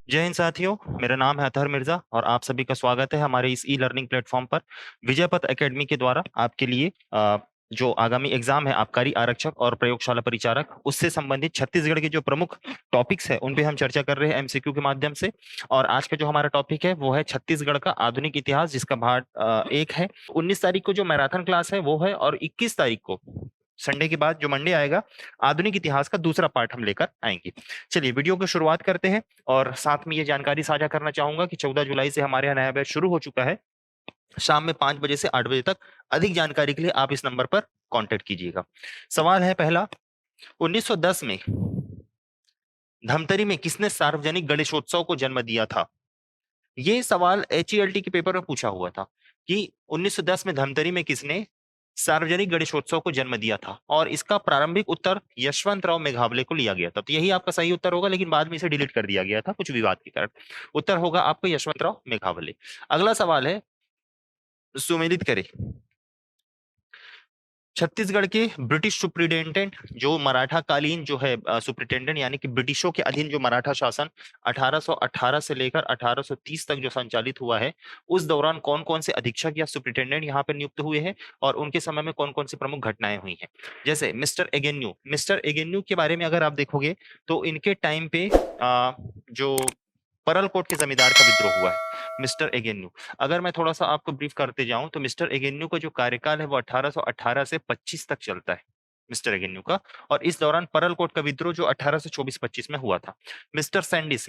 जय हिंद साथियों, मेरा नाम है अतहर मिर्जा और आप सभी का स्वागत है हमारे इस ई लर्निंग प्लेटफॉर्म पर। विजय पथ एकेडमी के द्वारा आपके लिए जो आगामी एग्जाम है आबकारी आरक्षक और प्रयोगशाला परिचारक, उससे संबंधित छत्तीसगढ़ के जो प्रमुख टॉपिक्स है उन पे हम चर्चा कर रहे हैं एमसीक्यू के माध्यम से। और आज का जो हमारा टॉपिक है वो है छत्तीसगढ़ का आधुनिक इतिहास, जिसका भाग 1 है। 19 तारीख को जो मैराथन क्लास है वो है, और 21 तारीख को संडे के बाद जो मंडे आएगा, आधुनिक इतिहास का दूसरा पार्ट हम लेकर आएंगे। चलिए वीडियो की शुरुआत करते हैं। और साथ में ये जानकारी साझा करना चाहूंगा कि 14 जुलाई से हमारे यहाँ नया बैच शुरू हो चुका है। शाम में 5 बजे से 8 बजे तक। अधिक जानकारी के लिए आप इस नंबर पर कांटेक्ट कीजिएगा। सवाल है पहला, 1910 में धमतरी में किसने सार्वजनिक गणेशोत्सव को जन्म दिया था? ये सवाल एचईएलटी के पेपर में पूछा हुआ था कि 1910 में धमतरी में किसने सार्वजनिक गणेशोत्सव को जन्म दिया था, और इसका प्रारंभिक उत्तर यशवंतराव मेघावले को लिया गया था। तो यही आपका सही उत्तर होगा, लेकिन बाद में इसे डिलीट कर दिया गया था कुछ विवाद के कारण। उत्तर होगा आपका यशवंतराव मेघावले। अगला सवाल है, सुमेलित करें। छत्तीसगढ़ के ब्रिटिश सुप्रिटेंडेंट, जो मराठा कालीन जो है सुप्रिटेंडेंट, यानी कि ब्रिटिशों के अधीन जो मराठा शासन 1818 से लेकर 1830 तक जो संचालित हुआ है, उस दौरान कौन कौन से अधीक्षक या सुप्रिटेंडेंट यहाँ पर नियुक्त हुए हैं और उनके समय में कौन कौन सी प्रमुख घटनाएं हुई हैं? जैसे मिस्टर एगेन्यू के बारे में अगर आप देखोगे तो इनके टाइम पे जो परलकोट के जमींदार का विद्रोह हुआ है, मिस्टर एगेन्यू। अगर मैं थोड़ा सा आपको ब्रीफ करते जाऊं तो मिस्टर एगेन्यू का जो कार्यकाल है वो 1818 से 25 तक चलता है, मिस्टर एगेन्यू का। और इस दौरान परलकोट का विद्रोह जो 1824-25 में हुआ था। मिस्टर सैंडिस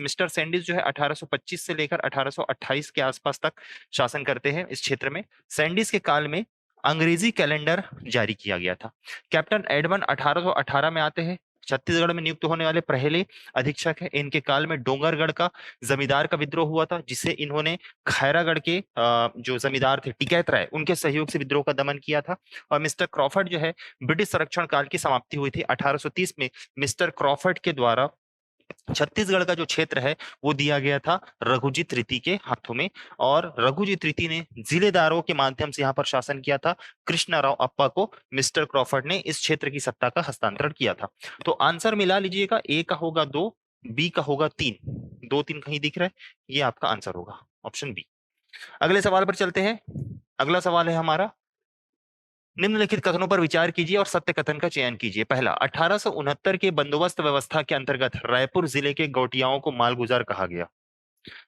जो है 1825 से लेकर 1828 के आसपास तक शासन करते हैं इस क्षेत्र में। सैंडिस के काल में अंग्रेजी कैलेंडर जारी किया गया था। कैप्टन एडमंड 1818 में आते हैं, छत्तीसगढ़ में नियुक्त होने वाले पहले अधीक्षक है। इनके काल में डोंगरगढ़ का जमींदार का विद्रोह हुआ था, जिसे इन्होंने खैरागढ़ के जो जमींदार थे टिकैत राय, उनके सहयोग से विद्रोह का दमन किया था। और मिस्टर क्रॉफर्ड जो है, ब्रिटिश संरक्षण काल की समाप्ति हुई थी 1830 में। मिस्टर क्रॉफर्ड के द्वारा छत्तीसगढ़ का जो क्षेत्र है वो दिया गया था रघुजीत रीति के हाथों में। और रघुजीत रीति ने जिलेदारों के माध्यम से यहाँ पर शासन किया था। कृष्णराव अप्पा को मिस्टर क्रॉफर्ड ने इस क्षेत्र की सत्ता का हस्तांतरण किया था। तो आंसर मिला लीजिएगा, ए का होगा 2, बी का होगा 3। 2 3 कहीं दिख रहा है, ये आपका आंसर होगा ऑप्शन बी। अगले सवाल पर चलते हैं। अगला सवाल है हमारा, निम्नलिखित कथनों पर विचार कीजिए और सत्य कथन का चयन कीजिए। पहला, 1869 के बंदोबस्त व्यवस्था के अंतर्गत रायपुर जिले के गौटियाओं को मालगुजार कहा गया।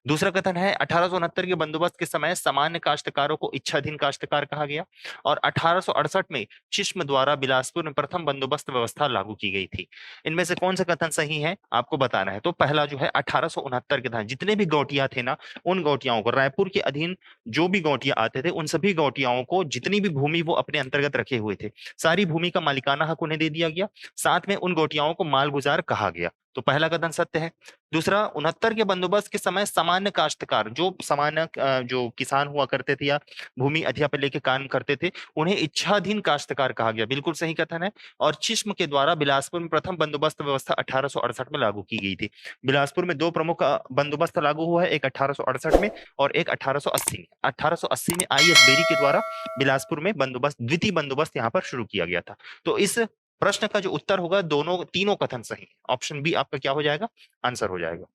दूसरा कथन है, 1869 के बंदोबस्त के समय सामान्य काश्तकारों को इच्छाधीन काश्तकार कहा गया। और 1868 में चिश्म द्वारा बिलासपुर में प्रथम बंदोबस्त व्यवस्था लागू की गई थी। इनमें से कौन सा कथन सही है आपको बताना है। तो पहला जो है 1869 के दौरान जितने भी गौटिया थे ना, उन गौटियाओं को, रायपुर के अधीन जो भी गौटिया आते थे, उन सभी गौटियाओं को जितनी भी भूमि वो अपने अंतर्गत रखे हुए थे, सारी भूमि का मालिकाना हक उन्हें दे दिया गया। साथ में उन गौटियाओं को मालगुजार कहा गया। तो पहला कथन सत्य है। दूसरा, 69 के बंदोबस्त के समय सामान्य काश्तकार, जो सामान्य जो किसान हुआ करते थे या भूमि अधिया पे लेके काम करते थे, उन्हें इच्छाधीन काश्तकार कहा गया। बिल्कुल सही कथन है। और चिश्म के द्वारा बिलासपुर में प्रथम बंदोबस्त व्यवस्था 1868 में लागू की गई थी। बिलासपुर में दो प्रमुख बंदोबस्त लागू हुआ है, एक 1868 में और एक 1880 में। 1880 में आई.एस. बेरी के द्वारा बिलासपुर में बंदोबस्त, द्वितीय बंदोबस्त यहाँ पर शुरू किया गया था। तो इस प्रश्न का जो उत्तर होगा, दोनों तीनों कथन सही। ऑप्शन बी आपका क्या हो जाएगा, आंसर हो जाएगा।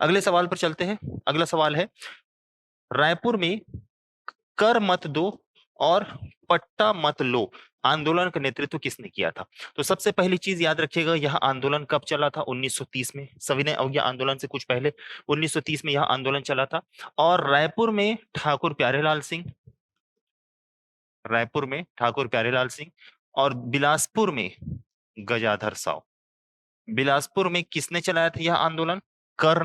अगले सवाल पर चलते हैं। अगला सवाल है, रायपुर में कर मत दो और पट्टा मत लो आंदोलन का नेतृत्व किसने किया था? तो सबसे पहली चीज याद रखिएगा, यह आंदोलन कब चला था? 1930 में। सविनय अवज्ञा आंदोलन से कुछ पहले 1930 में यह आंदोलन चला था। और रायपुर में ठाकुर प्यारेलाल सिंह और बिलासपुर में गजाधर साव। बिलासपुर में किसने चलाया था यह आंदोलन? कर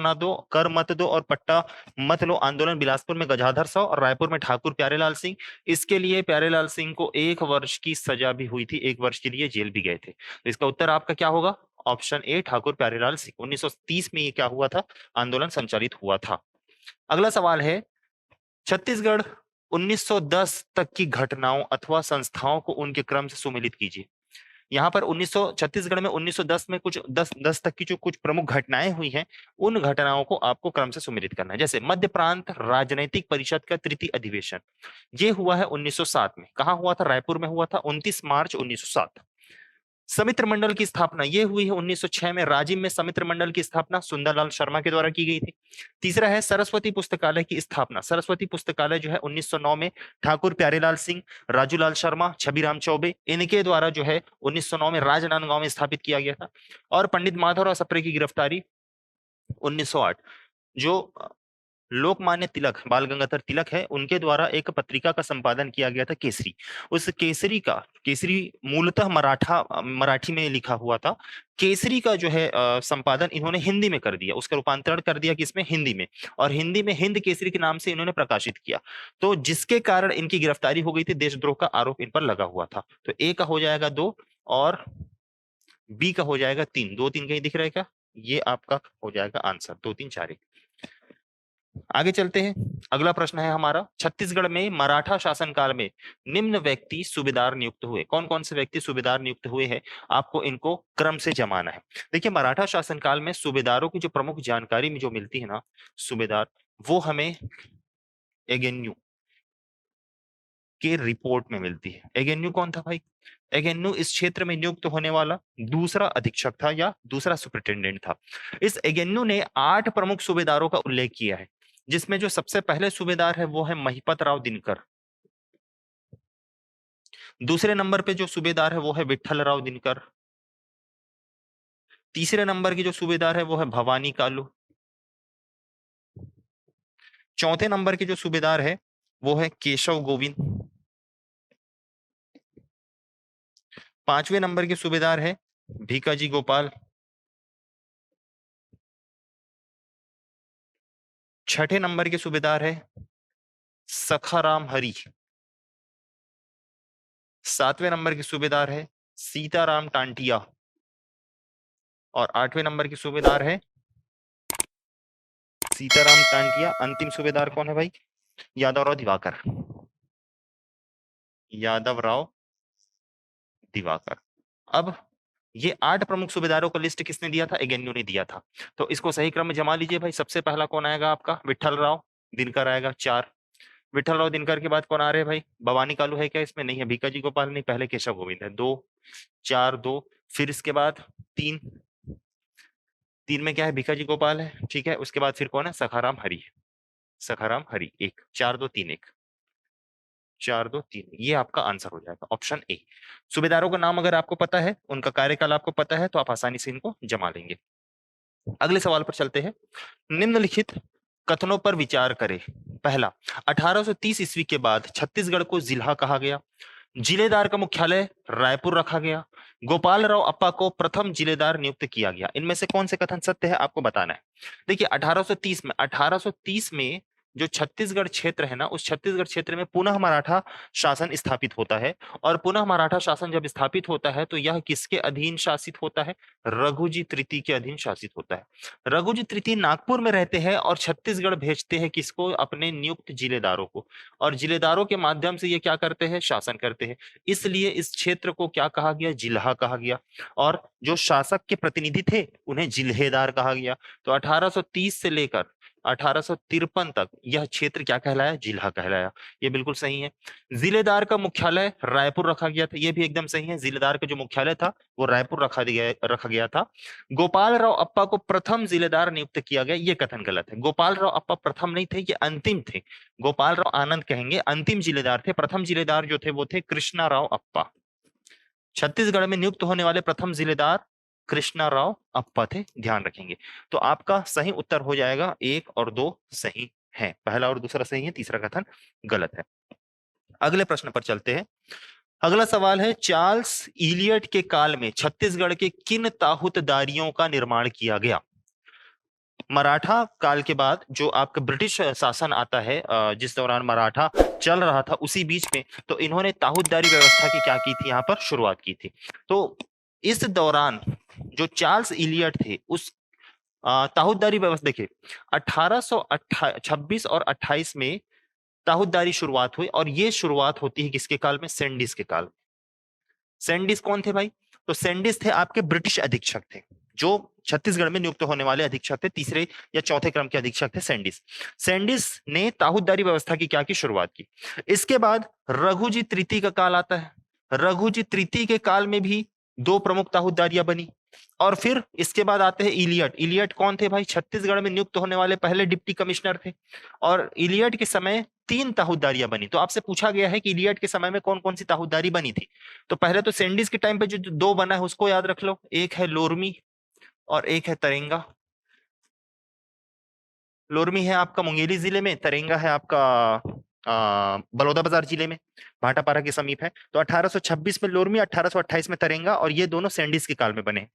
मत दो और पट्टा मत लो आंदोलन बिलासपुर में गजाधर साव और रायपुर में ठाकुर प्यारेलाल सिंह। इसके लिए प्यारेलाल सिंह को 1 वर्ष की सजा भी हुई थी, 1 वर्ष के लिए जेल भी गए थे। तो इसका उत्तर आपका क्या होगा? Option A, Thakur Pyarelal Singh. 1930 में ये क्या हुआ था, आंदोलन संचालित हुआ था। अगला सवाल है, छत्तीसगढ़ 1910 तक की घटनाओं अथवा संस्थाओं को उनके क्रम से सुमेलित कीजिए। यहाँ पर 1900 छत्तीसगढ़ में 1910 में कुछ 10 तक की जो कुछ प्रमुख घटनाएं हुई हैं, उन घटनाओं को आपको क्रम से सुमेलित करना है। जैसे मध्य प्रांत राजनैतिक परिषद का तृतीय अधिवेशन, ये हुआ है 1907 में। कहाँ हुआ था? रायपुर में हुआ था, 29 मार्च 1907। समित्र मंडल की स्थापना ये हुई है 1906 में, राजिम में समित्र मंडल की स्थापना सुंदरलाल शर्मा के द्वारा की गई थी। तीसरा है सरस्वती पुस्तकालय की स्थापना। सरस्वती पुस्तकालय जो है 1909 में ठाकुर प्यारेलाल सिंह, राजूलाल शर्मा, छबीराम चौबे इनके द्वारा जो है 1909 में राजनांदगांव में स्थापित किया गया था। और पंडित माधवराव सप्रे की गिरफ्तारी 1908, जो लोकमान्य तिलक, बाल गंगाधर तिलक है, उनके द्वारा एक पत्रिका का संपादन किया गया था केसरी। उस केसरी मूलतः मराठी में लिखा हुआ था। केसरी का जो है संपादन इन्होंने हिंदी में कर दिया, उसका रूपांतरण कर दिया किसमें, हिंदी में, और हिंदी में हिंद केसरी के नाम से इन्होंने प्रकाशित किया। तो जिसके कारण इनकी गिरफ्तारी हो गई थी, देशद्रोह का आरोप इन पर लगा हुआ था। तो ए का हो जाएगा 2 और बी का हो जाएगा 3। 2 3 कहीं दिख रहा है क्या? ये आपका हो जाएगा आंसर, 2 3 4 1। आगे चलते हैं। अगला प्रश्न है हमारा, छत्तीसगढ़ में मराठा शासनकाल में निम्न व्यक्ति सूबेदार नियुक्त हुए। कौन कौन से व्यक्ति सूबेदार नियुक्त हुए हैं, आपको इनको क्रम से जमाना है। देखिए, मराठा शासनकाल में सूबेदारों की जो प्रमुख जानकारी में जो मिलती है ना, सूबेदार, वो हमें एगेन्यू के रिपोर्ट में मिलती है। एगेन्यू कौन था भाई? एगेन्यू इस क्षेत्र में नियुक्त होने वाला दूसरा अधीक्षक था या दूसरा सुपरिटेंडेंट था। इस एगेन्यू ने 8 प्रमुख सूबेदारों का उल्लेख किया है, जिसमें जो सबसे पहले सूबेदार है वो है महिपत राव दिनकर। दूसरे नंबर पे जो सूबेदार है वो है विठल राव दिनकर। तीसरे नंबर की जो सूबेदार है वो है भवानी कालू। चौथे नंबर के जो सूबेदार है वो है केशव गोविंद। पांचवें नंबर के सूबेदार है भीकाजी गोपाल। छठे नंबर के सूबेदार है सखाराम हरि। सातवें नंबर के सूबेदार है सीताराम टांटिया। और 8वें नंबर के सूबेदार है सीताराम टांटिया। अंतिम सूबेदार कौन है भाई? यादवराव दिवाकर। यादवराव दिवाकर। अब ये 8 प्रमुख सूबेदारों का लिस्ट किसने दिया था? एगेन्यू ने दिया था। तो इसको सही क्रम में जमा लीजिए भाई। सबसे पहला कौन आएगा आपका? विठल राव दिनकर आएगा 4। विठल राव दिनकर के बाद कौन आ रहे हैं भाई? भवानी कालू है क्या इसमें? नहीं है। भीकाजी गोपाल नहीं, पहले केशव गोविंद है 2 4 2। फिर इसके बाद 3 3 में क्या है? भीकाजी गोपाल है, ठीक है। उसके बाद फिर कौन है? सखाराम हरि। सखाराम हरि 1 4 2 3 1 4 2 3। ये आपका आंसर हो जाएगा ऑप्शन ए। सूबेदारों का नाम अगर आपको पता है, उनका कार्यकाल आपको पता है, तो आप आसानी से इनको जमा लेंगे। अगले सवाल पर चलते हैं। निम्नलिखित कथनों पर विचार करें। पहला, 1830 ईस्वी के बाद छत्तीसगढ़ को जिला कहा गया। जिलेदार का मुख्यालय रायपुर रखा गया। गोपाल राव अप्पा को प्रथम जिलेदार नियुक्त किया गया। इनमें से कौन से कथन सत्य है आपको बताना है। देखिए 1830 में जो छत्तीसगढ़ क्षेत्र है ना, उस छत्तीसगढ़ क्षेत्र में पुनः मराठा शासन स्थापित होता है। और पुनः मराठा शासन जब स्थापित होता है तो यह किसके अधीन शासित होता है? रघुजी तृतीय के अधीन शासित होता है। रघुजी तृतीय नागपुर में रहते हैं और छत्तीसगढ़ भेजते हैं किसको? अपने नियुक्त जिलेदारों को। और जिलेदारों के माध्यम से ये क्या करते हैं? शासन करते हैं। इसलिए इस क्षेत्र को क्या कहा गया? जिला कहा गया। और जो शासक के प्रतिनिधि थे उन्हें जिल्हेदार कहा गया। तो 1830 से लेकर 1853 तक यह क्षेत्र क्या कहलाया? जिला कहलाया। ये बिल्कुल सही है। जिलेदार का मुख्यालय रायपुर रखा गया था। ये भी एकदम सही है। जिलेदार का जो मुख्यालय था वो रायपुर रखा गया था। गोपाल राव अप्पा को प्रथम जिलेदार नियुक्त किया गया, ये कथन गलत है। गोपाल राव अप्पा प्रथम नहीं थे, ये अंतिम थे। गोपाल राव आनंद कहेंगे, अंतिम जिलेदार थे। प्रथम जिलेदार जो थे वो थे कृष्णा राव अप्पा। छत्तीसगढ़ में नियुक्त होने वाले प्रथम जिलेदार कृष्णा राव अप्पा थे, ध्यान रखेंगे। तो आपका सही उत्तर हो जाएगा 1 और 2 सही है। पहला और दूसरा सही है, तीसरा कथन गलत है। अगले प्रश्न पर चलते हैं। अगला सवाल है, चार्ल्स इलियट के काल में छत्तीसगढ़ के किन ताहुतदारियों का निर्माण किया गया? मराठा काल के बाद जो आपका ब्रिटिश शासन आता है, जिस दौरान मराठा चल रहा था उसी बीच में, तो इन्होंने ताहुतदारी व्यवस्था की क्या की थी? यहाँ पर शुरुआत की थी। तो इस दौरान जो चार्ल्स इलियट थे उस ताहुतदारी व्यवस्था, देखिए 1826 और 28 में ताहुतदारी शुरुआत हुई। और ये शुरुआत होती है किसके काल में? सैंडिस के काल में। सैंडिस कौन थे भाई? तो सैंडिस थे आपके ब्रिटिश अधीक्षक थे, जो छत्तीसगढ़ में नियुक्त होने वाले अधीक्षक थे। तीसरे या चौथे क्रम के अधीक्षक थे सैंडिस। सैंडिस ने ताहुतदारी व्यवस्था की क्या की? शुरुआत की। इसके बाद रघुजी तृतीय का काल आता है। रघुजी तृतीय के काल में भी 2 प्रमुख ताहूदारियां बनी। और फिर इसके बाद आते हैं इलियट। इलियट कौन थे भाई? छत्तीसगढ़ में नियुक्त होने वाले पहले डिप्टी कमिश्नर थे। और इलियट के समय 3 ताहूदारियां बनी। तो आपसे पूछा गया है कि इलियट के समय में कौन कौन सी ताहूदारी बनी थी। तो पहले तो सेंडिस के टाइम पे जो जो 2 बना है उसको याद रख लो, एक है लोरमी और एक है तरेंगा। लोरमी है आपका मुंगेली जिले में, तरेंगा है आपका बलौदाबाजार जिले में, भाटापारा के समीप है। तो 1826 में लोरमी, 1828 में तरेंगा, और ये दोनों सैंडिस के काल में बने।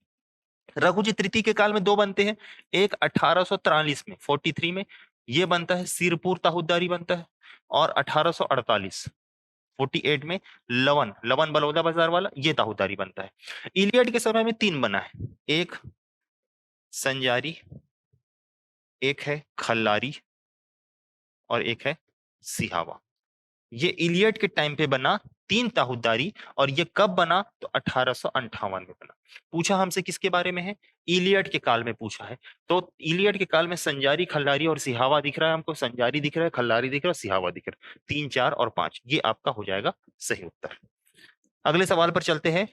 रघुजी तृतीय के काल में 2 बनते हैं, एक 1843 में 43 में ये बनता है सिरपुर ताहूदारी बनता है, और 1848 48 में लवन लवन बलौदाबाजार वाला ये ताहूदारी बनता है। इलियट के समय में 3 बना है, एक संजारी, एक है खल्लारी और एक है सिहावा। ये इलियट के टाइम पे बना 3 ताहूदारी। और ये कब बना? तो 1858 में बना। पूछा हमसे किसके बारे में है? इलियट के काल में पूछा है। तो इलियट के काल में संजारी, खल्लारी और सिहावा दिख रहा है हमको। संजारी दिख रहा है, खल्लारी दिख रहा है, सिहावा दिख रहा है। 3, 4 और 5 ये आपका हो जाएगा सही उत्तर। अगले सवाल पर चलते हैं।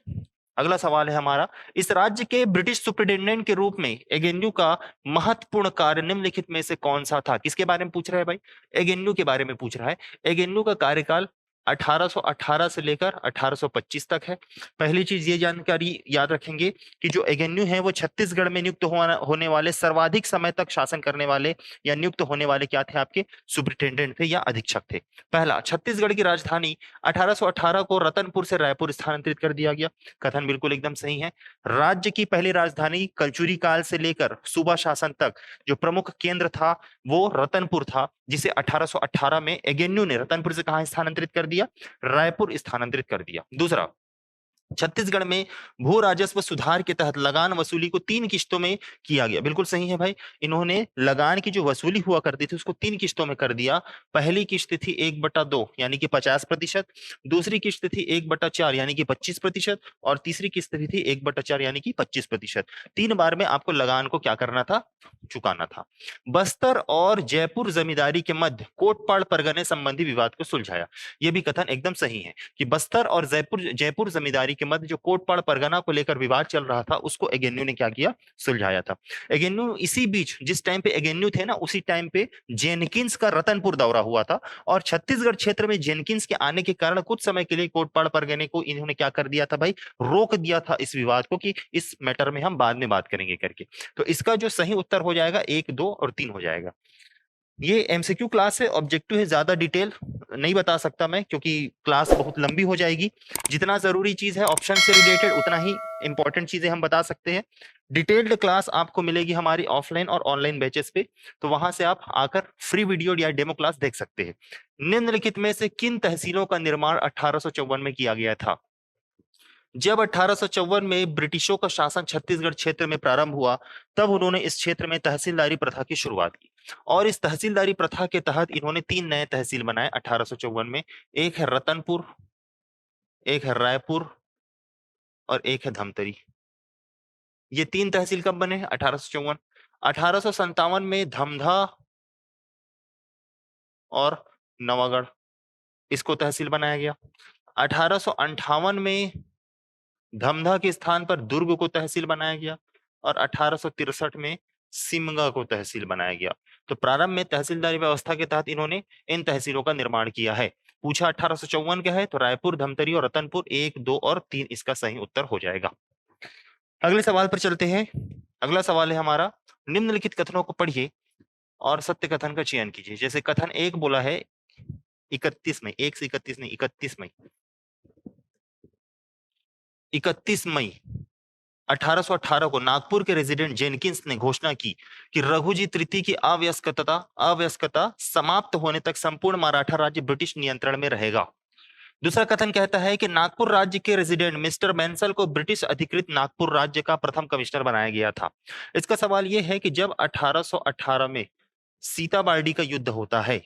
अगला सवाल है हमारा, इस राज्य के ब्रिटिश सुप्रिटेंडेंट के रूप में एगेन्यू का महत्वपूर्ण कार्य निम्नलिखित में से कौन सा था? किसके बारे में पूछ रहा है भाई? एगेन्यू के बारे में पूछ रहा है। एगेन्यू का कार्यकाल 1818 से लेकर 1825 तक है। पहली चीज ये जानकारी याद रखेंगे कि जो एगेन्यू है वो छत्तीसगढ़ में नियुक्त होने वाले सर्वाधिक समय तक शासन करने वाले या नियुक्त होने वाले क्या थे? आपके सुप्रिटेंडेंट थे या अधीक्षक थे। पहला, छत्तीसगढ़ की राजधानी 1818 को रतनपुर से रायपुर स्थानांतरित कर दिया गया। कथन बिल्कुल एकदम सही है। राज्य की पहली राजधानी कलचुरी काल से लेकर सूबा शासन तक जो प्रमुख केंद्र था वो रतनपुर था, जिसे 1818 में एगेन्यू ने रतनपुर से कहां स्थानांतरित कर दिया? रायपुर स्थानांतरित कर दिया। दूसरा, छत्तीसगढ़ में भू राजस्व सुधार के तहत लगान वसूली को 3 किश्तों में किया गया। बिल्कुल सही है भाई, इन्होंने लगान की जो वसूली हुआ करती थी उसको 3 किश्तों में कर दिया। पहली किश्त थी 1/2 यानी कि 50%, दूसरी किश्त थी 1/4 यानी कि 25%, और तीसरी किश्त थी 1/4 यानी कि 25%। 3 बार में आपको लगान को क्या करना था? चुकाना था। बस्तर और जयपुर जमींदारी के मध्य कोटपाड़ परगने संबंधी विवाद को सुलझाया। यह भी कथन एकदम सही है कि बस्तर और जयपुर जमींदारी के मध्य जो कोटपाड़ परगना को लेकर विवाद चल रहा था उसको एगेन्यू ने क्या किया? सुलझाया था। एगेन्यू इसी बीच जिस टाइम पे एगेन्यू थे ना, उसी टाइम पे जेनकिंस का रतनपुर दौरा हुआ था, और छत्तीसगढ़ क्षेत्र में जेनकिंस के आने के कारण कुछ समय के लिए कोटपाड़ परगने को इन्होंने क्या कर दिया था भाई? रोक दिया था इस विवाद को, कि इस मैटर में हम बाद में बात करेंगे करके। तो इसका जो सही उत्तर हो जाएगा 1, 2 और 3 हो जाएगा। ये एमसीक्यू क्लास है, ऑब्जेक्टिव है, ज्यादा डिटेल नहीं बता सकता मैं क्योंकि क्लास बहुत लंबी हो जाएगी। जितना जरूरी चीज है ऑप्शन से रिलेटेड उतना ही इंपॉर्टेंट चीजें हम बता सकते हैं। डिटेल्ड क्लास आपको मिलेगी हमारी ऑफलाइन और ऑनलाइन बैचेस पे, तो वहां से आप आकर फ्री वीडियो या डेमो क्लास देख सकते हैं। निम्नलिखित में से किन तहसीलों का निर्माण 1854 में किया गया था? जब 1854 में ब्रिटिशों का शासन छत्तीसगढ़ क्षेत्र में प्रारंभ हुआ, तब उन्होंने इस क्षेत्र में तहसीलदारी प्रथा की शुरुआत की, और इस तहसीलदारी प्रथा के तहत इन्होंने 3 नए तहसील बनाए 1854 में। एक है रतनपुर, एक है रायपुर और एक है धमतरी। ये 3 तहसील कब बने? 1854। 1857 में धमधा और नवागढ़ इसको तहसील बनाया गया। 1858 में धमधा के स्थान पर दुर्ग को तहसील बनाया गया, और 1863 में सिमगा को तहसील बनाया गया। तो प्रारंभ में तहसीलदारी व्यवस्था के तहत इन्होंने इन तहसीलों का निर्माण किया है। पूछा 1854 क्या है? तो रायपुर, धमतरी और रतनपुर 1, 2 और 3 इसका सही उत्तर हो जाएगा। अगले सवाल पर चलते हैं। अगला सवाल है हमारा, निम्नलिखित कथनों को पढ़िए और सत्य कथन का चयन कीजिए। जैसे कथन 1 बोला है 31 मई, 1 से 31 नहीं, 31 मई, 31 मई 1818 को नागपुर के रेजिडेंट जेनकिंस ने घोषणा की कि रघुजी तृतीय की अवयस्कता समाप्त होने तक संपूर्ण मराठा राज्य ब्रिटिश नियंत्रण में रहेगा। दूसरा कथन कहता है कि नागपुर राज्य के रेजिडेंट मिस्टर बैंसल को ब्रिटिश अधिकृत नागपुर राज्य का प्रथम कमिश्नर बनाया गया था। इसका सवाल यह है कि जब 1818 में सीताबार्डी का युद्ध होता है,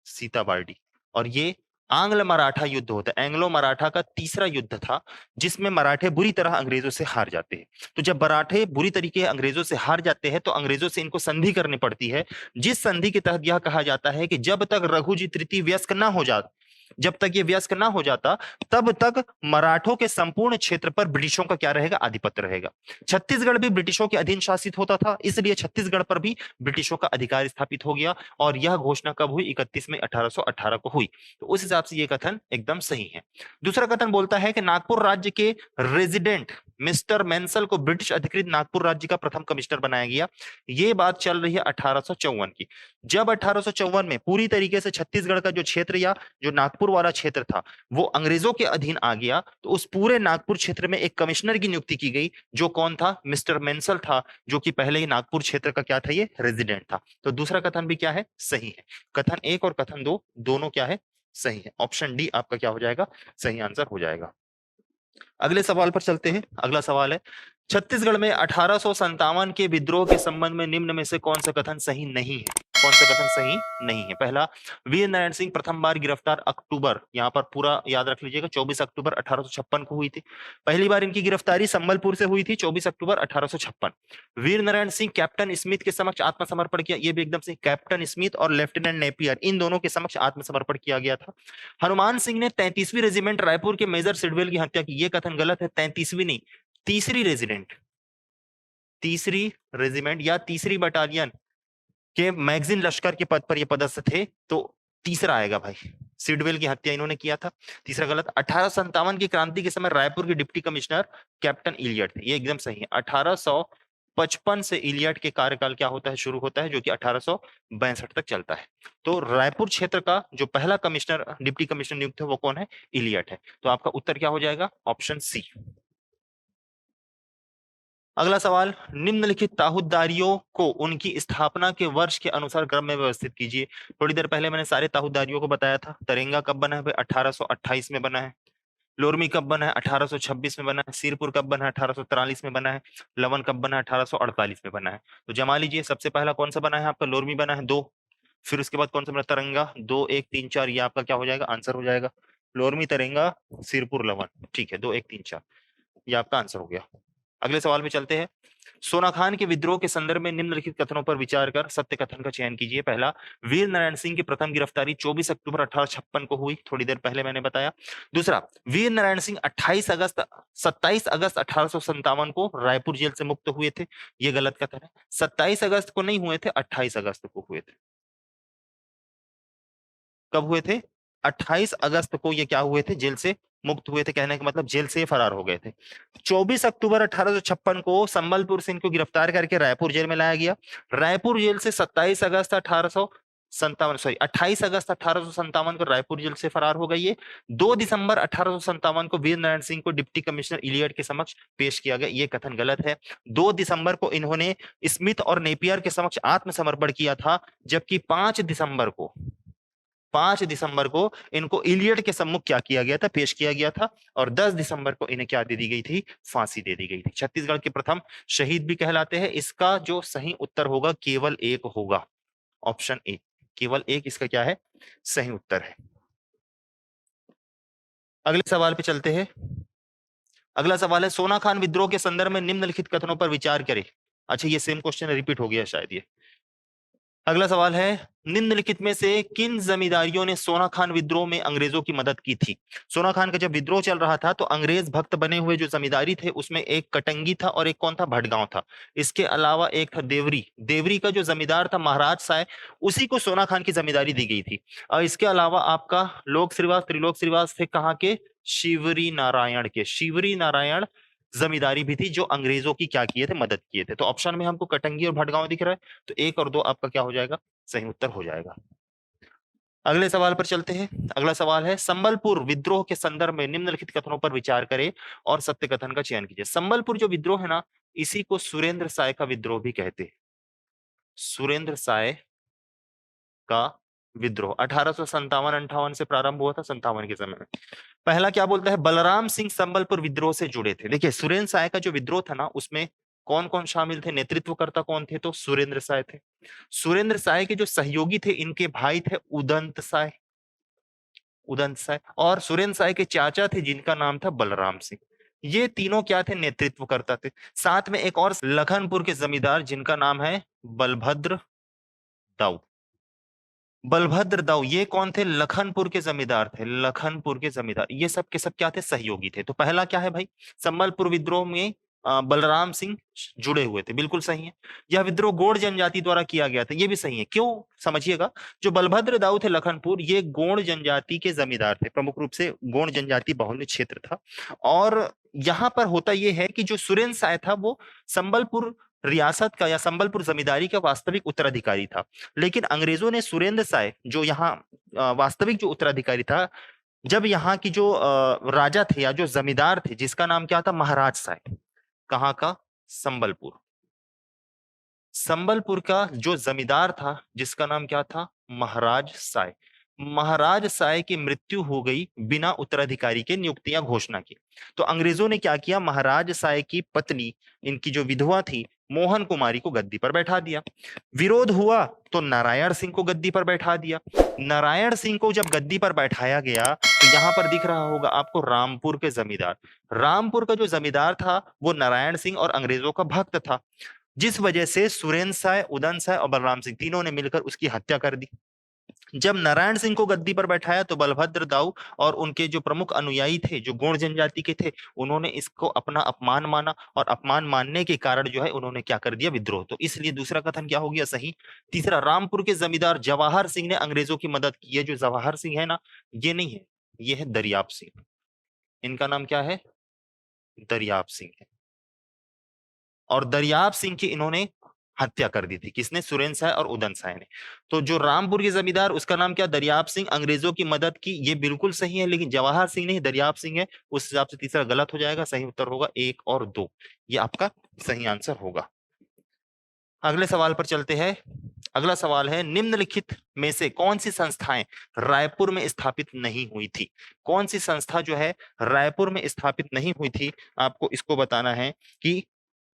सीताबार्डी, और ये आंग्ल मराठा युद्ध होता है, एंग्लो मराठा का तीसरा युद्ध था, जिसमें मराठे बुरी तरह अंग्रेजों से हार जाते हैं। तो जब मराठे बुरी तरीके अंग्रेजों से हार जाते हैं तो अंग्रेजों से इनको संधि करनी पड़ती है, जिस संधि के तहत यह कहा जाता है कि जब तक रघुजी तृतीय वयस्क ना हो जाते जब तक ये वयस्क ना हो जाता तब तक मराठों के संपूर्ण क्षेत्र पर ब्रिटिशों का क्या रहेगा, आधिपत्य रहेगा। छत्तीसगढ़ भी ब्रिटिशों के अधीन शासित होता था, इसलिए छत्तीसगढ़ पर भी ब्रिटिशों का अधिकार स्थापित हो गया। और यह घोषणा कब हुई, 31 मई 1818 को हुई। तो उस हिसाब से यह कथन एकदम सही है। दूसरा कथन बोलता है कि नागपुर राज्य के रेजिडेंट मिस्टर मेंसल को ब्रिटिश अधिकृत नागपुर राज्य का प्रथम कमिश्नर बनाया गया। यह बात चल रही है 1854 की। जब 1854 में पूरी तरीके से छत्तीसगढ़ का जो क्षेत्र या जो नागपुर वाला क्षेत्र था वो अंग्रेजों के अधीन आ गया, तो उस पूरे नागपुर क्षेत्र में एक कमिश्नर की नियुक्ति की गई, जो कौन था, मिस्टर मेंसल था, जो कि पहले ही नागपुर क्षेत्र का क्या था, ये रेजिडेंट था। तो दूसरा कथन भी क्या है, सही है। कथन 1 और कथन 2 दोनों क्या है, सही है। ऑप्शन डी आपका क्या हो जाएगा, सही आंसर हो जाएगा। अगले सवाल पर चलते हैं। अगला सवाल है, छत्तीसगढ़ में 1857 के विद्रोह के संबंध में निम्न में से कौन सा कथन सही नहीं है। कौन सा कथन सही नहीं है। पहला, वीर नारायण सिंह प्रथम बार गिरफ्तार अक्टूबर, यहां पर पूरा याद रख लीजिएगा, 24 अक्टूबर 1856 को हुई थी। पहली बार इनकी गिरफ्तारी संबलपुर से हुई थी, 24 अक्टूबर 1856। वीर नारायण सिंह कैप्टन स्मिथ के समक्ष आत्मसमर्पण किया, ये भी एकदम से, कैप्टन स्मिथ और लेफ्टिनेंट नेपियर इन दोनों के समक्ष आत्मसमर्पण किया गया था। हनुमान सिंह ने 33वीं रेजिमेंट रायपुर के मेजर सिडवेल की हत्या की, यह कथन गलत है, 33वीं नहीं, तीसरी रेजिमेंट, तीसरी रेजिमेंट या तीसरी बटालियन के मैगजीन लश्कर के पद पर ये पदस्थ थे, तो तीसरा आएगा भाई। सिडवेल की हत्या इन्होंने किया था, तीसरा गलत। 1857 की क्रांति के समय रायपुर के डिप्टी कमिश्नर कैप्टन इलियट थे, ये एकदम सही है। 1855 से इलियट के कार्यकाल क्या होता है, शुरू होता है, जो कि 1862 तक चलता है। तो रायपुर क्षेत्र का जो पहला कमिश्नर, डिप्टी कमिश्नर नियुक्त है वो कौन है, इलियट है। तो आपका उत्तर क्या हो जाएगा, ऑप्शन सी। अगला सवाल, निम्नलिखित ताहूदारियों को उनकी स्थापना के वर्ष के अनुसार क्रम में व्यवस्थित कीजिए। थोड़ी देर पहले मैंने सारे ताहूदारियों को बताया था। तरेंगा कब बना है भाई, 1828 में बना है। लोरमी कब बना है, 1826 में बना है। सिरपुर कब बना है, 1843 में बना है। लवन कब बना है, 1848 में बना है। तो जमा लीजिए, सबसे पहला कौन सा बना है आपका, लोरमी बना है 2, फिर उसके बाद कौन सा बना, तरंगा, 2 1 3 4, ये आपका क्या हो जाएगा, आंसर हो जाएगा। लोरमी, तरंगा, सिरपुर, लवन, ठीक है, 2 1 3 4, ये आपका आंसर हो गया। अगले सवाल में चलते हैं। सोनाखान के विद्रोह के संदर्भ में निम्नलिखित कथनों पर विचार कर सत्य कथन का चयन कीजिए। पहला, वीर नारायण सिंह की प्रथम गिरफ्तारी 24 अक्टूबर 1856 को हुई, थोड़ी देर पहले मैंने बताया। दूसरा, वीर नारायण सिंह 27 अगस्त 1857 को रायपुर जेल से मुक्त हुए थे, यह गलत कथन है। 27 अगस्त को नहीं हुए थे, 28 अगस्त को हुए थे। कब हुए थे, 28 अगस्त को ये क्या हुए थे, जेल से मुक्त हुए थे, कहने का मतलब जेल से फरार हो गए थे। 24 अक्टूबर 1856 को संबलपुर से इनको गिरफ्तार करके रायपुर जेल में लाया गया। रायपुर जेल से 27 अगस्त 1857, सॉरी 28 अगस्त 1857 को रायपुर जेल से फरार हो गई है। 2 दिसंबर 1857 को वीर नारायण सिंह को डिप्टी कमिश्नर इलियट के समक्ष पेश किया गया, ये कथन गलत है। 2 दिसंबर को इन्होंने स्मिथ और नेपियर के समक्ष आत्मसमर्पण किया था, जबकि 5 दिसंबर को इनको इलियट के सम्मुख क्या किया गया था, पेश किया गया था। और 10 दिसंबर को इन्हें क्या दे दी गई थी, फांसी दे दी गई थी। छत्तीसगढ़ के प्रथम शहीद भी कहलाते हैं। इसका जो सही उत्तर होगा केवल एक होगा, ऑप्शन ए, केवल एक इसका क्या है, सही उत्तर है। अगले सवाल पे चलते हैं। अगला सवाल है, सोना खान विद्रोह के संदर्भ में निम्नलिखित कथनों पर विचार करें। अच्छा, ये सेम क्वेश्चन रिपीट हो गया शायद ये। अगला सवाल है, निम्नलिखित में से किन जमींदारियों ने सोना खान विद्रोह में अंग्रेजों की मदद की थी। सोना खान का जब विद्रोह चल रहा था तो अंग्रेज भक्त बने हुए जो जमींदारी थे उसमें एक कटंगी था और एक कौन था, भटगांव था। इसके अलावा एक था देवरी, देवरी का जो जमींदार था महाराज साय, उसी को सोना खान की जमींदारी दी गई थी। और इसके अलावा आपका लोक श्रीवास, त्रिलोक श्रीवास थे कहाँ के, शिवरी नारायण के। शिवरी नारायण जमींदारी भी थी जो अंग्रेजों की क्या किए थे, मदद किए थे। तो ऑप्शन में हमको कटंगी और भटगांव दिख रहा है, तो 1 और 2 आपका क्या हो जाएगा, सही उत्तर हो जाएगा। अगले सवाल पर चलते हैं। अगला सवाल है, संबलपुर विद्रोह के संदर्भ में निम्नलिखित कथनों पर विचार करें और सत्य कथन का चयन कीजिए। संबलपुर जो विद्रोह है ना, इसी को सुरेंद्र साय का विद्रोह भी कहते हैं। सुरेंद्र साय का विद्रोह 1857-58 से प्रारंभ हुआ था, 57 के समय में। पहला क्या बोलता है, बलराम सिंह संबलपुर विद्रोह से जुड़े थे। देखिए सुरेंद्र साय का जो विद्रोह था ना, उसमें कौन कौन शामिल थे, नेतृत्वकर्ता कौन थे, तो सुरेंद्र साय थे। सुरेंद्र साय के जो सहयोगी थे, इनके भाई थे उदंत साय, उदंत साय, और सुरेंद्र साय के चाचा थे जिनका नाम था बलराम सिंह। ये तीनों क्या थे, नेतृत्व करता थे। साथ में एक और लखनपुर के जमींदार जिनका नाम है बलभद्र दाऊ, बलभद्र दाऊ ये कौन थे? लखनपुर के जमींदार थे, लखनपुर के जमींदार। ये सब के सब क्या थे? सहयोगी थे। तो पहला क्या है भाई? संबलपुर विद्रोह में बलराम सिंह जुड़े हुए थे, बिल्कुल सही है। यह विद्रोह गोंड जनजाति द्वारा किया गया था, ये भी सही है। क्यों? समझिएगा। जो बलभद्र दाऊ थे लखनपुर, ये गोंड जनजाति के जमींदार थे, प्रमुख रूप से गोंड जनजाति बाहुल्य क्षेत्र था। और यहाँ पर होता यह है कि जो सुरेंद्र साय था वो संबलपुर रियासत का या संबलपुर जमींदारी का वास्तविक उत्तराधिकारी था। लेकिन अंग्रेजों ने सुरेंद्र साय जो यहाँ वास्तविक जो उत्तराधिकारी था, जब यहाँ की जो राजा थे या जो जमींदार थे जिसका नाम क्या था? महाराज साय। कहाँ का? संबलपुर। संबलपुर का जो जमींदार था जिसका नाम क्या था? महाराज साय। महाराज साय की मृत्यु हो गई बिना उत्तराधिकारी के नियुक्ति या घोषणा की। तो अंग्रेजों ने क्या किया? महाराज साय की पत्नी, इनकी जो विधवा थी, मोहन कुमारी को गद्दी पर बैठा दिया। विरोध हुआ तो नारायण सिंह को गद्दी पर बैठा दिया। नारायण सिंह को जब गद्दी पर बैठाया गया तो यहां पर दिख रहा होगा आपको रामपुर के जमींदार। रामपुर का जो जमींदार था वो नारायण सिंह और अंग्रेजों का भक्त था, जिस वजह से सुरेंद्र साय, उदयन साय और बलराम सिंह तीनों ने मिलकर उसकी हत्या कर दी। जब नारायण सिंह को गद्दी पर बैठाया तो बलभद्र दाऊ और उनके जो प्रमुख अनुयायी थे, जो गोंड जनजाति के थे, उन्होंने इसको अपना अपमान माना और अपमान मानने के कारण जो है उन्होंने क्या कर दिया? विद्रोह। तो इसलिए दूसरा कथन क्या हो गया? सही। तीसरा, रामपुर के जमींदार जवाहर सिंह ने अंग्रेजों की मदद की। ये जो जवाहर सिंह है ना, ये नहीं है, ये है दरियाप सिंह। इनका नाम क्या है? दरियाप सिंह है। और दरियाप सिंह की इन्होंने हत्या कर दी थी। किसने? सुरेंद्र साय और उदयन साय ने। तो जो रामपुर के जमींदार, उसका नाम क्या? दरियाप सिंह। अंग्रेजों की मदद की, ये बिल्कुल सही है, लेकिन जवाहर सिंह नहीं, दरियाप सिंह है। उस हिसाब से तीसरा गलत हो जाएगा। सही उत्तर होगा 1 और 2। ये आपका सही आंसर होगा। अगले सवाल पर चलते हैं। अगला सवाल है, निम्नलिखित में से कौन सी संस्थाएं रायपुर में स्थापित नहीं हुई थी? कौन सी संस्था जो है रायपुर में स्थापित नहीं हुई थी? आपको इसको बताना है कि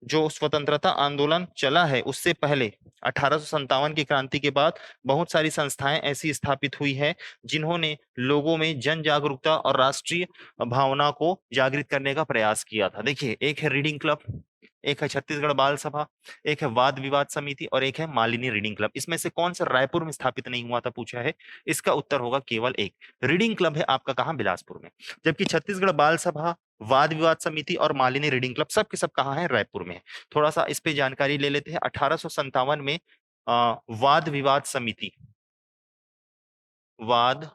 जो स्वतंत्रता आंदोलन चला है उससे पहले 1857 की क्रांति के बाद बहुत सारी संस्थाएं ऐसी स्थापित हुई है जिन्होंने लोगों में जन जागरूकता और राष्ट्रीय भावना को जागृत करने का प्रयास किया था। देखिए, एक है रीडिंग क्लब, एक है छत्तीसगढ़ बाल सभा, एक है वाद विवाद समिति और एक है मालिनी रीडिंग क्लब। इसमें से कौन सा रायपुर में स्थापित नहीं हुआ था पूछा है? इसका उत्तर होगा केवल एक। रीडिंग क्लब है आपका कहाँ? बिलासपुर में। जबकि छत्तीसगढ़ बाल सभा, वाद विवाद समिति और मालिनी रीडिंग क्लब सब के सब कहाँ है? रायपुर में है। थोड़ा सा इस पे जानकारी ले लेते हैं। 1857 में वाद विवाद समिति, वाद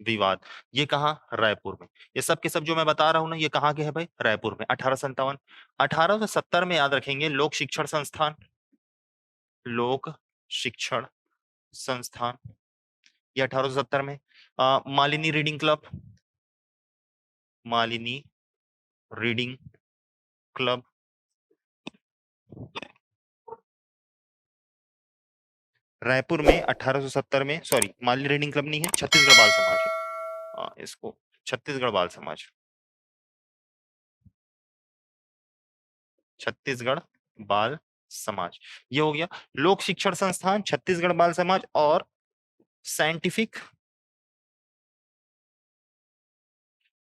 विवाद, ये कहाँ? रायपुर में। ये सब के सब जो मैं बता रहा हूं ना, ये कहाँ के है भाई? रायपुर में। 1857। 1870 में याद रखेंगे लोक शिक्षण संस्थान, लोक शिक्षण संस्थान, ये 1870 में। Malini reading club, Malini reading club, Raipur में 1870 में। सॉरी, मालिनी रीडिंग क्लब नहीं है, छत्तीसगढ़ बाल समाज है। इसको छत्तीसगढ़ बाल समाज, छत्तीसगढ़ बाल समाज, ये हो गया। लोक शिक्षण संस्थान, छत्तीसगढ़ बाल समाज और साइंटिफिक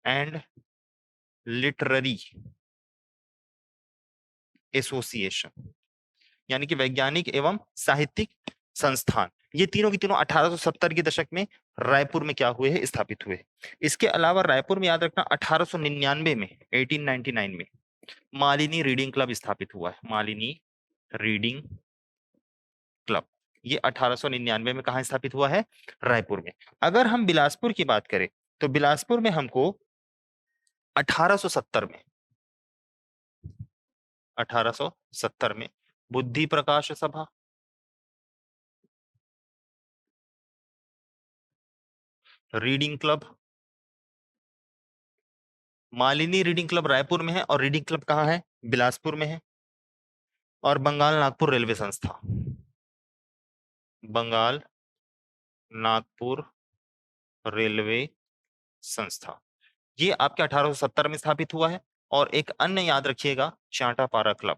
एंड लिटररी एसोसिएशन, यानी कि वैज्ञानिक एवं साहित्यिक संस्थान। ये तीनों की तीनों 1870 के दशक में रायपुर में क्या हुए हैं? स्थापित हुए। इसके अलावा रायपुर में याद रखना 1899 में, 1899 में मालिनी रीडिंग क्लब स्थापित हुआ है। मालिनी रीडिंग क्लब, ये 1899 में कहा स्थापित हुआ है? रायपुर में। अगर हम बिलासपुर की बात करें तो बिलासपुर में हमको 1870 में, 1870 में बुद्धि प्रकाश सभा, reading club, Malini reading club Raipur में है और रीडिंग क्लब कहाँ है? बिलासपुर में है। और बंगाल नागपुर रेलवे संस्था, बंगाल नागपुर रेलवे संस्था, ये आपके 1870 में स्थापित हुआ है। और एक अन्य याद रखिएगा, चांटापारा क्लब।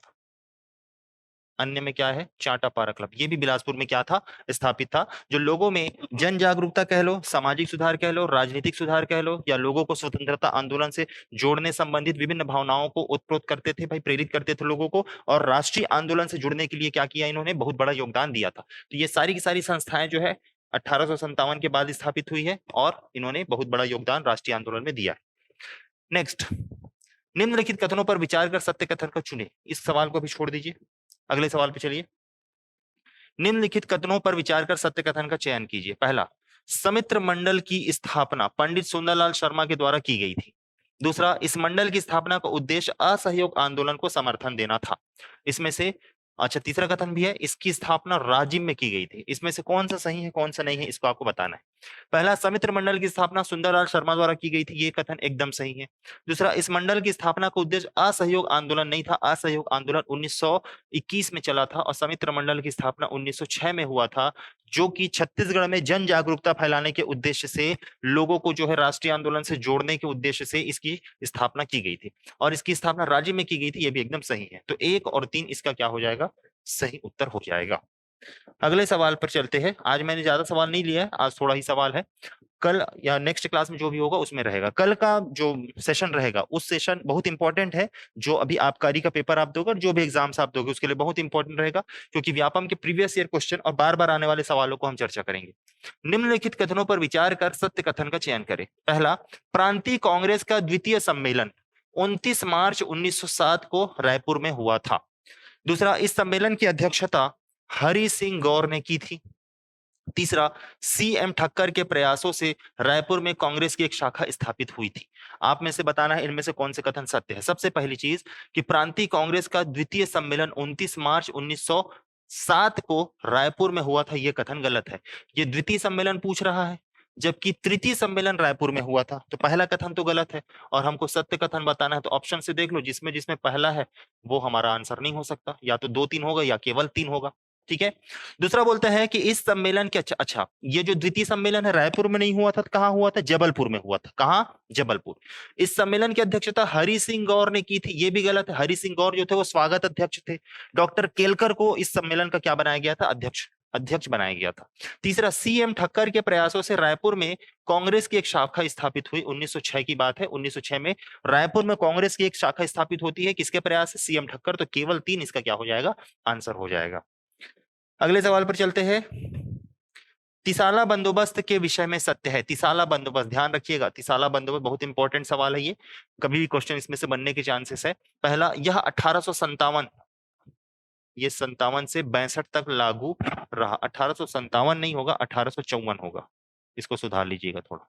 अन्य में क्या है? चांटापारा क्लब। ये भी बिलासपुर में क्या था? स्थापित था। जो लोगों में जन जागरूकता कह लो, सामाजिक सुधार कह लो, राजनीतिक सुधार कह लो, या लोगों को स्वतंत्रता आंदोलन से जोड़ने संबंधित विभिन्न भावनाओं को उत्प्रोत करते थे भाई, प्रेरित करते थे लोगों को। और राष्ट्रीय आंदोलन से जुड़ने के लिए क्या किया? इन्होंने बहुत बड़ा योगदान दिया था। तो ये सारी की सारी संस्थाएं जो है 1857 के बाद स्थापित हुई है और इन्होंने बहुत बड़ा योगदान राष्ट्रीय आंदोलन में दिया है। नेक्स्ट, निम्नलिखित कथनों पर विचार कर सत्य कथन को चुने। इस सवाल को भी छोड़ दीजिए, अगले सवाल पे चलिए। निम्नलिखित कथनों पर विचार कर सत्य कथन का चयन कीजिए। पहला, समित्र मंडल की स्थापना पंडित सुंदरलाल शर्मा के द्वारा की गई थी। दूसरा, इस मंडल की स्थापना का उद्देश्य असहयोग आंदोलन को समर्थन देना था। इसमें से अच्छा, तीसरा कथन भी है, इसकी स्थापना राजिम में की गई थी। इसमें से कौन सा सही है कौन सा नहीं है इसको आपको बताना है। पहला, समित्र मंडल की स्थापना सुंदरलाल शर्मा द्वारा की गई थी, ये कथन एकदम सही है। दूसरा, इस मंडल की स्थापना का उद्देश्य असहयोग आंदोलन नहीं था, असहयोग आंदोलन 1921 में चला था और समित्र मंडल की स्थापना 1906 में हुआ था, जो कि छत्तीसगढ़ में जन जागरूकता फैलाने के उद्देश्य से, लोगों को जो है राष्ट्रीय आंदोलन से जोड़ने के उद्देश्य से इसकी स्थापना की गई थी और इसकी स्थापना राज्य में की गई थी, ये भी एकदम सही है। तो 1 और 3 इसका क्या हो जाएगा, सही उत्तर हो जाएगा। अगले सवाल पर चलते हैं। आज मैंने ज्यादा सवाल नहीं लिया है, आज थोड़ा ही सवाल है। कल या नेक्स्ट क्लास में जो भी होगा उसमें रहेगा। कल का जो सेशन रहेगा उस सेशन बहुत इंपॉर्टेंट है, जो अभी आबकारी का पेपर आप दोगे और जो भी एग्जाम्स आप दोगे उसके लिए बहुत इंपॉर्टेंट रहेगा, क्योंकि व्यापम के प्रीवियस ईयर क्वेश्चन और बार बार आने वाले सवालों को हम चर्चा करेंगे। निम्नलिखित कथनों पर विचार कर सत्य कथन का चयन करें। पहला, प्रांतीय कांग्रेस का द्वितीय सम्मेलन 29 मार्च 1907 को रायपुर में हुआ था। दूसरा, इस सम्मेलन की अध्यक्षता हरि सिंह गौर ने की थी। तीसरा, सीएम ठक्कर के प्रयासों से रायपुर में कांग्रेस की एक शाखा स्थापित हुई थी। आप में से बताना है इनमें से कौन से कथन सत्य है। सबसे पहली चीज कि प्रांतीय कांग्रेस का द्वितीय सम्मेलन 29 मार्च 1907 को रायपुर में हुआ था, यह कथन गलत है। यह द्वितीय सम्मेलन पूछ रहा है, जबकि तृतीय सम्मेलन रायपुर में हुआ था, तो पहला कथन तो गलत है और हमको सत्य कथन बताना है। तो ऑप्शन से देख लो, जिसमें जिसमें पहला है वो हमारा आंसर नहीं हो सकता, या तो 2 3 होगा या केवल 3 होगा। ठीक है। दूसरा बोलता है कि इस सम्मेलन के अच्छा, ये जो द्वितीय सम्मेलन है रायपुर में नहीं हुआ था, तो कहां हुआ था, जबलपुर में हुआ था। कहां, जबलपुर। इस सम्मेलन की अध्यक्षता हरि सिंह गौर ने की थी, ये भी गलत है। हरि सिंह गौर जो थे वो स्वागत अध्यक्ष थे। डॉक्टर केलकर को इस सम्मेलन का क्या बनाया गया था, अध्यक्ष बनाया गया था। तीसरा, सीएम ठक्कर के प्रयासों से रायपुर में कांग्रेस की एक शाखा स्थापित हुई, 1906 की बात है। 1906 में रायपुर में कांग्रेस की एक शाखा स्थापित होती है, किसके प्रयास से, सीएम ठक्कर। तो केवल 3 इसका क्या हो जाएगा, आंसर हो जाएगा। अगले सवाल पर चलते हैं। तिसाला बंदोबस्त के विषय में सत्य है। तिसाला बंदोबस्त, ध्यान रखिएगा, तिसाला बंदोबस्त बहुत इंपॉर्टेंट सवाल है, ये कभी भी क्वेश्चन इसमें से बनने के चांसेस है। पहला, यह 1857, ये 57 से 62 तक लागू रहा। 1857 नहीं होगा, 1854 होगा, इसको सुधार लीजिएगा थोड़ा।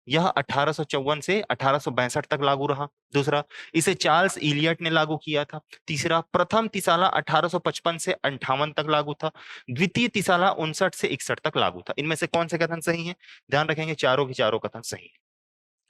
यह 1854 से 1862 तक लागू रहा। दूसरा, इसे चार्ल्स इलियट ने लागू किया था। तीसरा, प्रथम तिसाला 1855 से 58 तक लागू था। द्वितीय तिसाला 59 से 61 तक लागू था। इनमें से कौन से कथन सही हैं, ध्यान रखेंगे, चारों के चारों कथन सही है।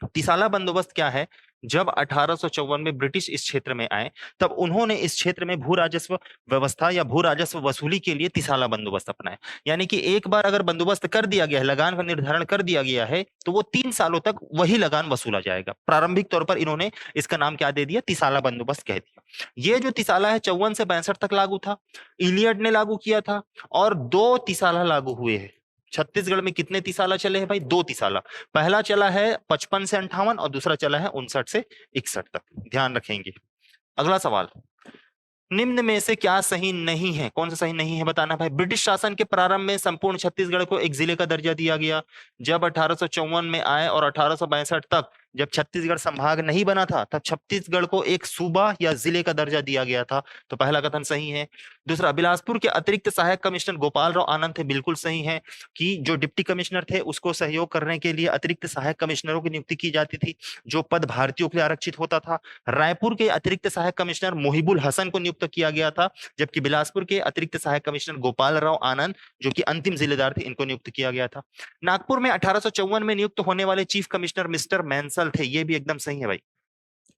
तिसाला बंदोबस्त क्या है, जब 1854 में ब्रिटिश इस क्षेत्र में आए, तब उन्होंने इस क्षेत्र में भू राजस्व व्यवस्था या भू राजस्व वसूली के लिए तिसाला बंदोबस्त अपनाया। यानी कि एक बार अगर बंदोबस्त कर दिया गया है, लगान का निर्धारण कर दिया गया है, तो वो 3 सालों तक वही लगान वसूला जाएगा। प्रारंभिक तौर पर इन्होंने इसका नाम क्या दे दिया, तिसाला बंदोबस्त कह दिया। ये जो तिसाला है 54 से 62 तक लागू था, इलियट ने लागू किया था, और 2 तिसाला लागू हुए हैं। छत्तीसगढ़ में कितने तिसाला चले हैं भाई, 2 तिसाला। पहला चला है 55 से 58 और दूसरा चला है 59 से 61 तक, ध्यान रखेंगे। अगला सवाल, निम्न में से क्या सही नहीं है, कौन सा सही नहीं है बताना भाई। ब्रिटिश शासन के प्रारंभ में संपूर्ण छत्तीसगढ़ को एक जिले का दर्जा दिया गया। जब 1854 में आए और 1862 तक जब छत्तीसगढ़ संभाग नहीं बना था, तब छत्तीसगढ़ को एक सूबा या जिले का दर्जा दिया गया था। तो पहला कथन सही है। दूसरा, बिलासपुर के अतिरिक्त सहायक कमिश्नर गोपाल राव आनंद थे, बिल्कुल सही है कि जो डिप्टी कमिश्नर थे उसको सहयोग करने के लिए अतिरिक्त सहायक कमिश्नरों की नियुक्ति की जाती थी, जो पद भारतीयों के लिए आरक्षित होता था। रायपुर के अतिरिक्त सहायक कमिश्नर मोहिबुल हसन को नियुक्त किया गया था, जबकि बिलासपुर के अतिरिक्त सहायक कमिश्नर गोपाल राव आनंद, जो कि अंतिम जिलेदार थे, इनको नियुक्त किया गया था। नागपुर में 1854 में नियुक्त होने वाले चीफ कमिश्नर मिस्टर मैंसल थे, ये भी एकदम सही है भाई।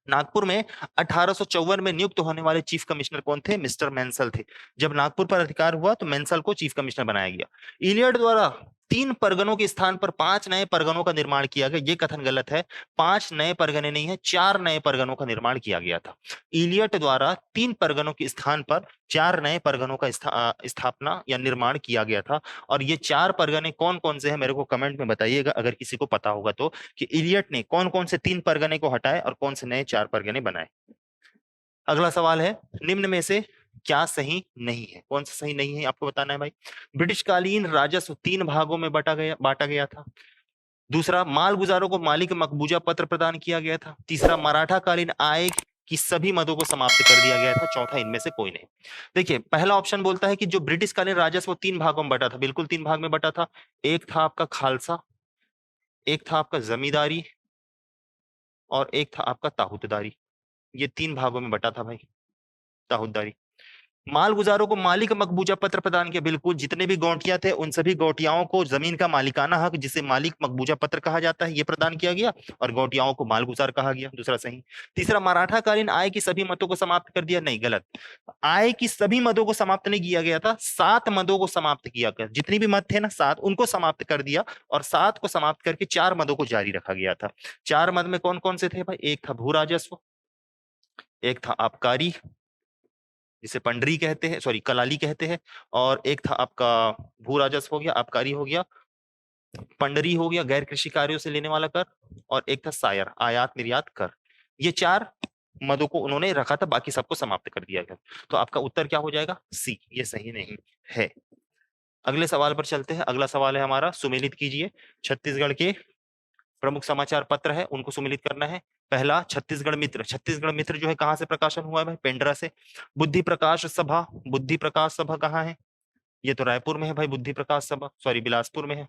नागपुर में 1854 में नियुक्त होने वाले चीफ कमिश्नर कौन थे, मिस्टर मैंसल थे। जब नागपुर पर अधिकार हुआ तो मैंसल को चीफ कमिश्नर बनाया गया। इलियट द्वारा 3 परगनों के स्थान पर 5 नए परगनों का निर्माण किया गया, ये कथन गलत है। 5 नए परगने नहीं है, 4 नए परगनों का निर्माण किया गया था। इलियट द्वारा 3 परगनों के स्थान पर 4 नए परगनों का स्थापना या निर्माण किया गया था। और ये 4 परगने कौन कौन से हैं, मेरे को कमेंट में बताइएगा अगर किसी को पता होगा तो, कि इलियट ने कौन कौन से 3 परगने को हटाए और कौन से नए 4 परगने बनाए। अगला सवाल है, निम्न में से क्या सही नहीं है? कौन सा सही नहीं है आपको बताना है भाई। ब्रिटिशकालीन राजस्व 3 भागों में बांटा गया था। दूसरा, मालगुजारों को मालिक मकबूजा पत्र प्रदान किया गया था। तीसरा, मराठा कालीन आय की सभी मदों को समाप्त कर दिया गया था। चौथा, इनमें से कोई नहीं। देखिए, पहला ऑप्शन बोलता है कि जो ब्रिटिशकालीन राजस्व 3 भागों में बटा था, बिल्कुल 3 भाग में बटा था। एक था आपका खालसा, एक था आपका जमींदारी और एक था आपका ताहुतदारी। ये 3 भागों में बटा था भाई, ताहुतदारी। मालगुजारों को मालिक मकबूजा पत्र प्रदान किया, बिल्कुल जितने भी गौटिया थे उन सभी गौटियाओं को जमीन का मालिकाना हक, जिसे मालिक मकबूजा पत्र कहा जाता है, ये प्रदान किया गया और गौटियाओं को मालगुजार कहा गया। दूसरा सही। तीसरा, मराठा कालीन आय की सभी मदों को समाप्त कर दिया, नहीं, गलत। आय की सभी मदों को समाप्त नहीं किया गया था, 7 मदों को समाप्त किया गया। जितनी भी मद थे ना 7, उनको समाप्त कर दिया और 7 को समाप्त करके 4 मदों को जारी रखा गया था। 4 मद में कौन कौन से थे भाई? एक था भू राजस्व, एक था आबकारी जिसे पंडरी कहते हैं, सॉरी कलाली कहते हैं, और एक था आपका भू राजस्व हो गया, आबकारी हो गया, पंडरी हो गया गैर कृषि कार्यों से लेने वाला कर, और एक था सायर आयात निर्यात कर। ये 4 मदों को उन्होंने रखा था, बाकी सबको समाप्त कर दिया गया। तो आपका उत्तर क्या हो जाएगा? सी, ये सही नहीं है। अगले सवाल पर चलते हैं। अगला सवाल है हमारा, सुमेलित कीजिए। छत्तीसगढ़ के प्रमुख समाचार पत्र है, उनको सुमेलित करना है। पहला, छत्तीसगढ़ मित्र। छत्तीसगढ़ मित्र जो है कहां से प्रकाशन हुआ है भाई? पेंड्रा से। बुद्धि प्रकाश सभा, बुद्धि प्रकाश सभा कहाँ है? ये तो रायपुर में है भाई, बुद्धि प्रकाश सभा, सॉरी बिलासपुर में है।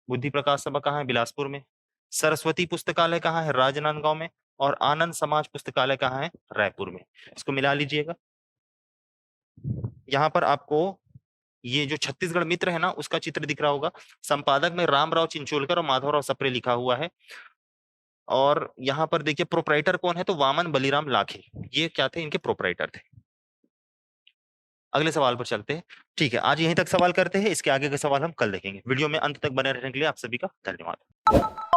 बुद्धि प्रकाश सभा कहाँ है? बिलासपुर में। सरस्वती पुस्तकालय कहाँ है? राजनांदगांव में। और आनंद समाज पुस्तकालय कहाँ है? रायपुर में। इसको मिला लीजिएगा। यहाँ पर आपको ये जो छत्तीसगढ़ मित्र है ना, उसका चित्र दिख रहा होगा। संपादक में रामराव चिंचोलकर और माधवराव सप्रे लिखा हुआ है। और यहाँ पर देखिए प्रोपराइटर कौन है? तो वामन बलिराम लाखे, ये क्या थे? इनके प्रोपराइटर थे। अगले सवाल पर चलते हैं। ठीक है, आज यहीं तक सवाल करते हैं, इसके आगे के सवाल हम कल देखेंगे। वीडियो में अंत तक बने रहने के लिए आप सभी का धन्यवाद।